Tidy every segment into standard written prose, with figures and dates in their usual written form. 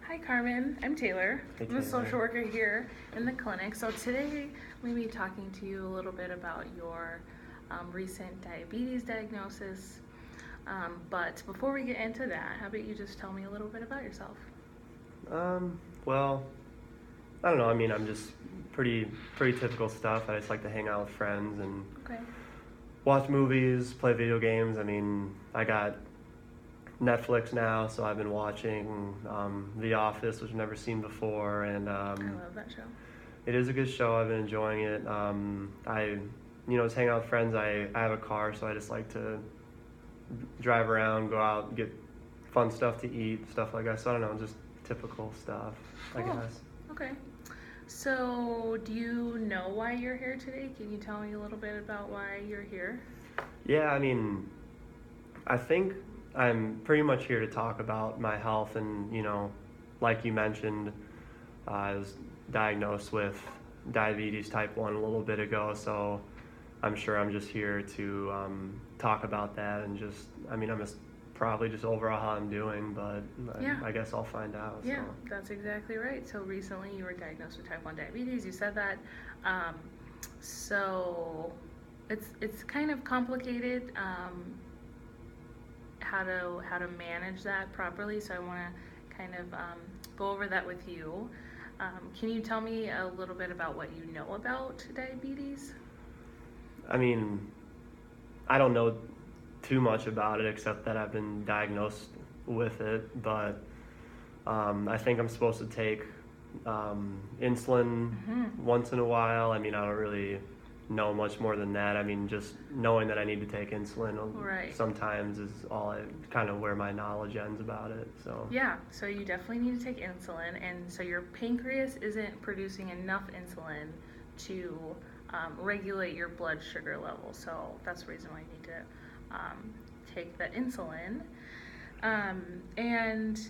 Hi Carmen, I'm Taylor. Hey, I'm a Taylor. social worker here in the clinic. So today I'm going to be talking to you a little bit about your recent diabetes diagnosis. But before we get into that, how about you just tell me a little bit about yourself? Well, I don't know. I mean, I'm just pretty typical stuff. I just like to hang out with friends and Okay. watch movies, play video games. I mean, I got Netflix now, so I've been watching The Office, which I've never seen before, and I love that show. it is a good show. I've been enjoying it. Just hang out with friends. I have a car, so I just like to drive around, go out, get fun stuff to eat, stuff like that. So I don't know, just typical stuff, I Cool. guess. Okay. So do you know why you're here today? Can you tell me a little bit about why you're here? Yeah, I mean, I think I'm pretty much here to talk about my health, and like you mentioned, I was diagnosed with diabetes type 1 a little bit ago, so I'm sure I'm just here to talk about that and I'm just probably just overall how I'm doing, but Yeah. I guess I'll find out. Yeah, So. that's exactly right. So recently you were diagnosed with type 1 diabetes. You said that. Um, so it's kind of complicated how to manage that properly. So I want to kind of go over that with you. Can you tell me a little bit about what you know about diabetes? I mean, I don't know too much about it except that I've been diagnosed with it, but I think I'm supposed to take insulin once in a while. I mean, I don't really know much more than that. I mean, just knowing that I need to take insulin Right. sometimes is kind of where my knowledge ends about it. So Yeah, so you definitely need to take insulin, and so your pancreas isn't producing enough insulin to regulate your blood sugar level. So that's the reason why you need to take the insulin. And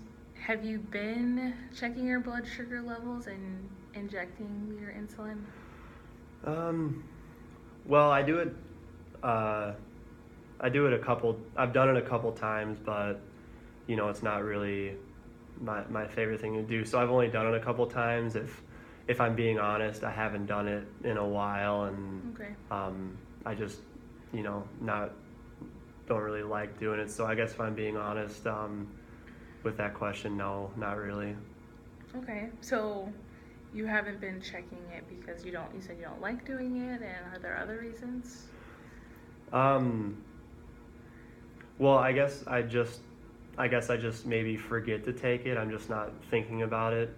have you been checking your blood sugar levels and injecting your insulin? Well, I do it. I do it a couple. I've done it a couple times, but it's not really my favorite thing to do. So I've only done it a couple times. If I'm being honest, I haven't done it in a while, and Okay. I just not don't really like doing it. So I guess if I'm being honest, with that question, no, not really. Okay, so you haven't been checking it because you said you don't like doing it, and are there other reasons? Um, well, I guess I just maybe forget to take it. I'm just not thinking about it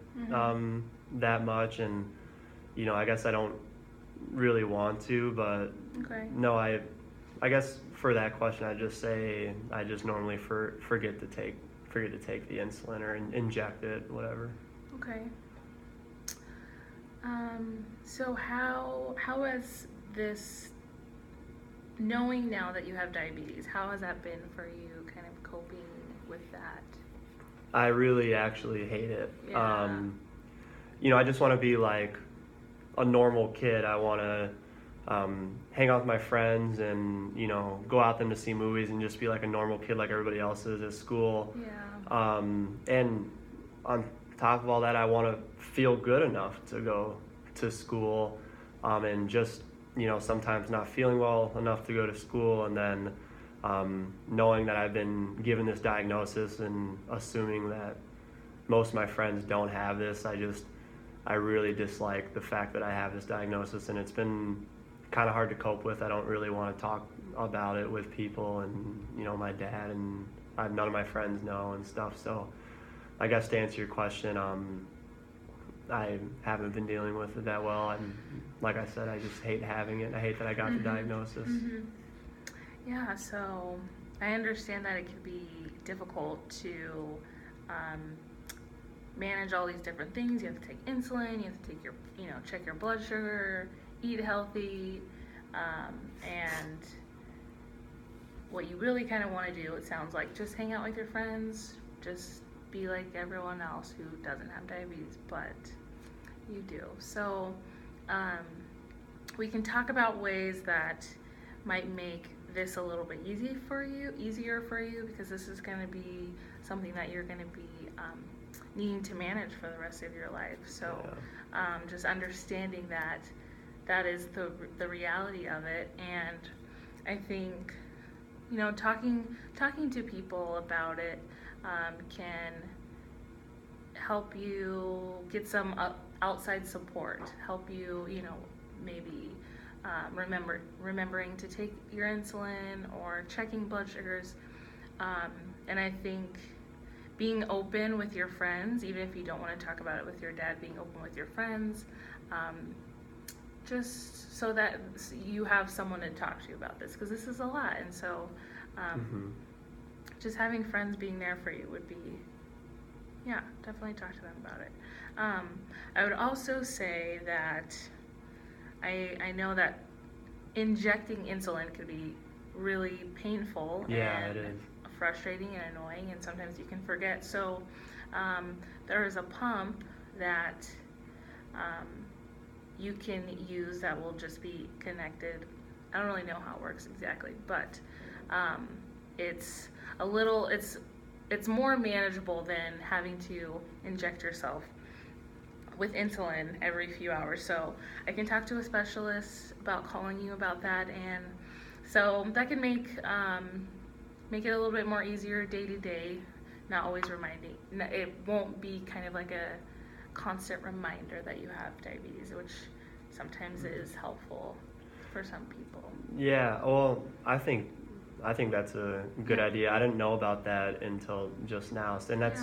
that much, and I guess I don't really want to, but Okay. no, I guess for that question, I just say I just normally forget to take the insulin or inject it, whatever. Okay. So how has this, knowing now that you have diabetes, how has that been for you kind of coping with that? I really actually hate it. Yeah. I just want to be like a normal kid. I want to hang out with my friends and go out them to see movies and just be like a normal kid like everybody else is at school. Yeah. And on top of all that, I want to feel good enough to go to school, and just sometimes not feeling well enough to go to school, and then knowing that I've been given this diagnosis and assuming that most of my friends don't have this. I really dislike the fact that I have this diagnosis, and it's been kind of hard to cope with. I don't really want to talk about it with people, and my dad and none of my friends know and stuff. So I guess to answer your question, I haven't been dealing with it that well. Like I said, I just hate having it. I hate that I got the diagnosis. Yeah, so I understand that it can be difficult to manage all these different things. You have to take insulin, you have to take your, check your blood sugar, eat healthy, and what you really kind of want to do, it sounds like, just hang out with your friends, just be like everyone else who doesn't have diabetes, but you do. So we can talk about ways that might make this a little bit easier for you, because this is going to be something that you're going to be needing to manage for the rest of your life. So Yeah. just understanding that is the reality of it. And I think, talking to people about it can help you get some outside support, help you, maybe remembering to take your insulin or checking blood sugars. And I think being open with your friends, even if you don't want to talk about it with your dad, being open with your friends, just so that you have someone to talk to about this, because this is a lot. And so just having friends being there for you would be, yeah, definitely talk to them about it. I would also say that I know that injecting insulin could be really painful Yeah, it and is. frustrating and annoying, and sometimes you can forget. So there is a pump that you can use that will just be connected. I don't really know how it works exactly, but it's it's more manageable than having to inject yourself with insulin every few hours. So I can talk to a specialist about calling you about that, and so that can make it a little bit more easier day to day. Not always reminding. It won't be kind of like a constant reminder that you have diabetes, which sometimes is helpful for some people. Yeah, well, I think that's a good idea. I didn't know about that until just now. And that's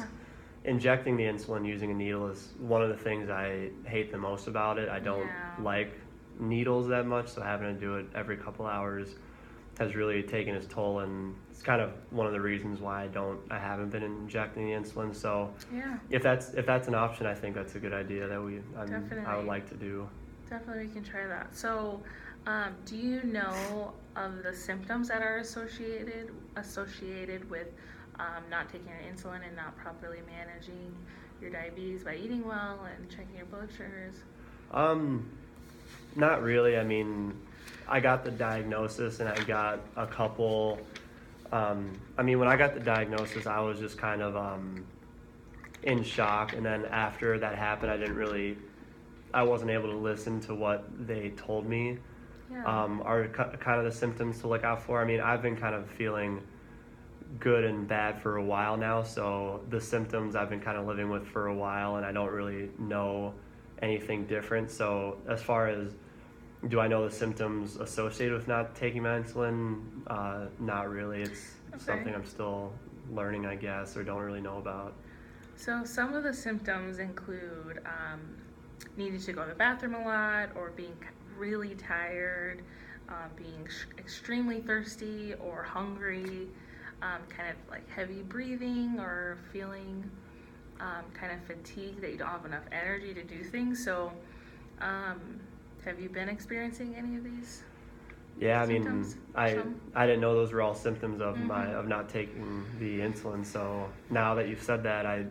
injecting the insulin using a needle is one of the things I hate the most about it. I don't like needles that much, so having to do it every couple hours has really taken its toll, and it's kind of one of the reasons why I haven't been injecting the insulin. So if that's an option, I think that's a good idea that I would like to do. Definitely, we can try that. So, do you know of the symptoms that are associated with not taking your insulin and not properly managing your diabetes by eating well and checking your blood sugars? Not really. I mean, I got the diagnosis and I got a couple. When I got the diagnosis, I was just kind of in shock, and then after that happened, I wasn't able to listen to what they told me are kind of the symptoms to look out for. I mean, I've been kind of feeling good and bad for a while now, so the symptoms I've been kind of living with for a while, and I don't really know anything different. So as far as do I know the symptoms associated with not taking my insulin? Not really. It's something I'm still learning, I guess, or don't really know about. So some of the symptoms include needing to go to the bathroom a lot, or being really tired, being extremely thirsty or hungry, kind of like heavy breathing, or feeling kind of fatigued that you don't have enough energy to do things. So have you been experiencing any of these? Yeah, symptoms? I didn't know those were all symptoms of of not taking the insulin. So now that you've said that, I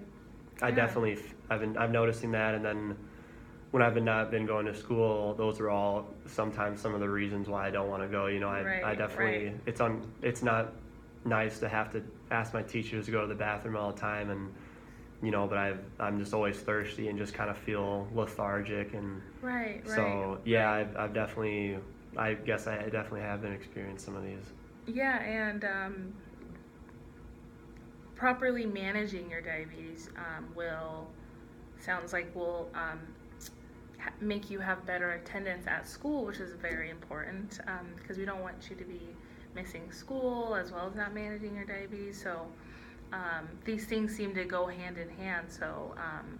definitely I've noticing that, and then when I've not been going to school, those are all sometimes some of the reasons why I don't want to go. I definitely it's not nice to have to ask my teachers to go to the bathroom all the time, and but I'm just always thirsty and just kind of feel lethargic, and so I've definitely, I guess I definitely have been experiencing some of these. Yeah, and properly managing your diabetes will make you have better attendance at school, which is very important, because we don't want you to be missing school as well as not managing your diabetes. So these things seem to go hand in hand. So I'm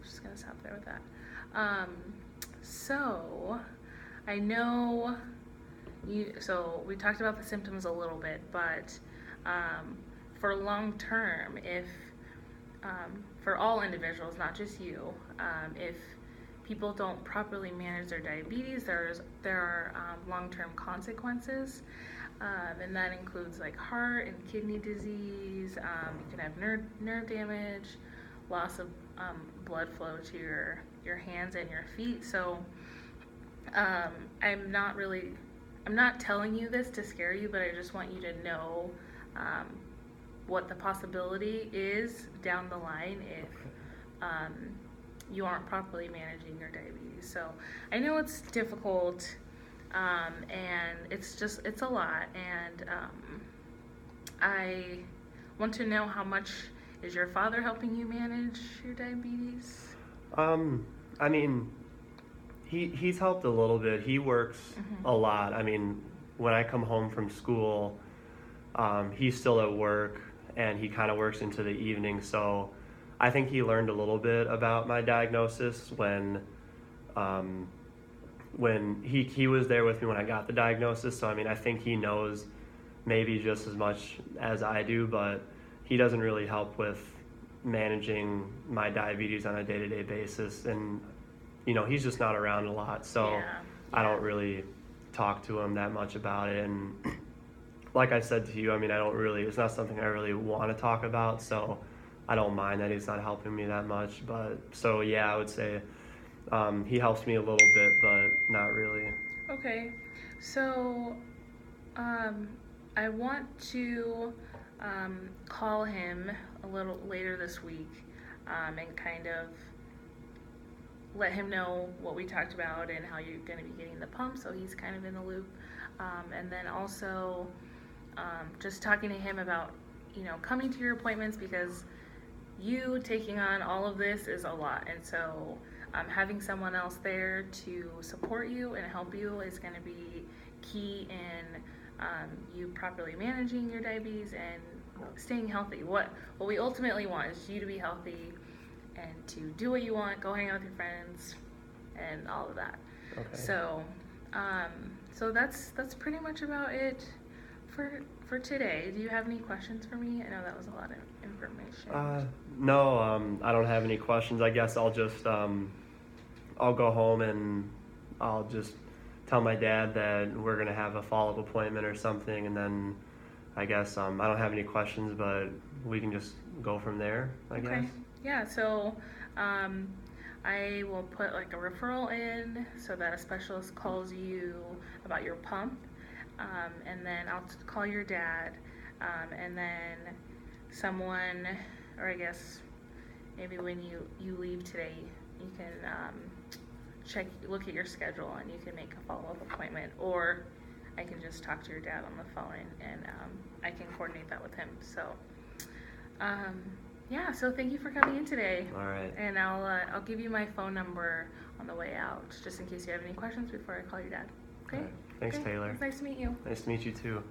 just gonna stop there with that. So I know so we talked about the symptoms a little bit, but for long term, if for all individuals, not just you, if people don't properly manage their diabetes, there are long-term consequences, and that includes like heart and kidney disease. You can have nerve damage, loss of blood flow to your hands and your feet. So I'm not telling you this to scare you, but I just want you to know what the possibility is down the line if you aren't properly managing your diabetes. So I know it's difficult, and it's a lot, and I want to know, how much is your father helping you manage your diabetes? I mean, he's helped a little bit. He works a lot. I mean, when I come home from school, he's still at work, and he kind of works into the evening. So I think he learned a little bit about my diagnosis when he was there with me when I got the diagnosis. So I mean, I think he knows maybe just as much as I do, but he doesn't really help with managing my diabetes on a day-to-day basis. And he's just not around a lot, so Yeah. I don't really talk to him that much about it. And like I said to you, I mean, it's not something I really want to talk about, so I don't mind that he's not helping me that much. But so yeah, I would say he helps me a little bit, but not really. Okay, so I want to call him a little later this week, and kind of let him know what we talked about and how you're going to be getting the pump, so he's kind of in the loop. And then also just talking to him about, coming to your appointments, because you taking on all of this is a lot. And so having someone else there to support you and help you is going to be key in you properly managing your diabetes and staying healthy. What we ultimately want is you to be healthy and to do what you want, go hang out with your friends, and all of that. Okay. So, so that's pretty much about it for today. Do you have any questions for me? I know that was a lot of information. No, I don't have any questions. I guess I'll just I'll go home and I'll just tell my dad that we're gonna have a follow-up appointment or something, and then I guess I don't have any questions, but we can just go from there, I guess. Yeah, so I will put like a referral in so that a specialist calls you about your pump, and then I'll call your dad, and then someone, or I guess maybe when you leave today, you can look at your schedule, and you can make a follow-up appointment, or I can just talk to your dad on the phone, and I can coordinate that with him. So yeah, so thank you for coming in today. All right. And I'll give you my phone number on the way out, just in case you have any questions before I call your dad. Okay? All right. Thanks, Okay. Taylor. It's nice to meet you. Nice to meet you too.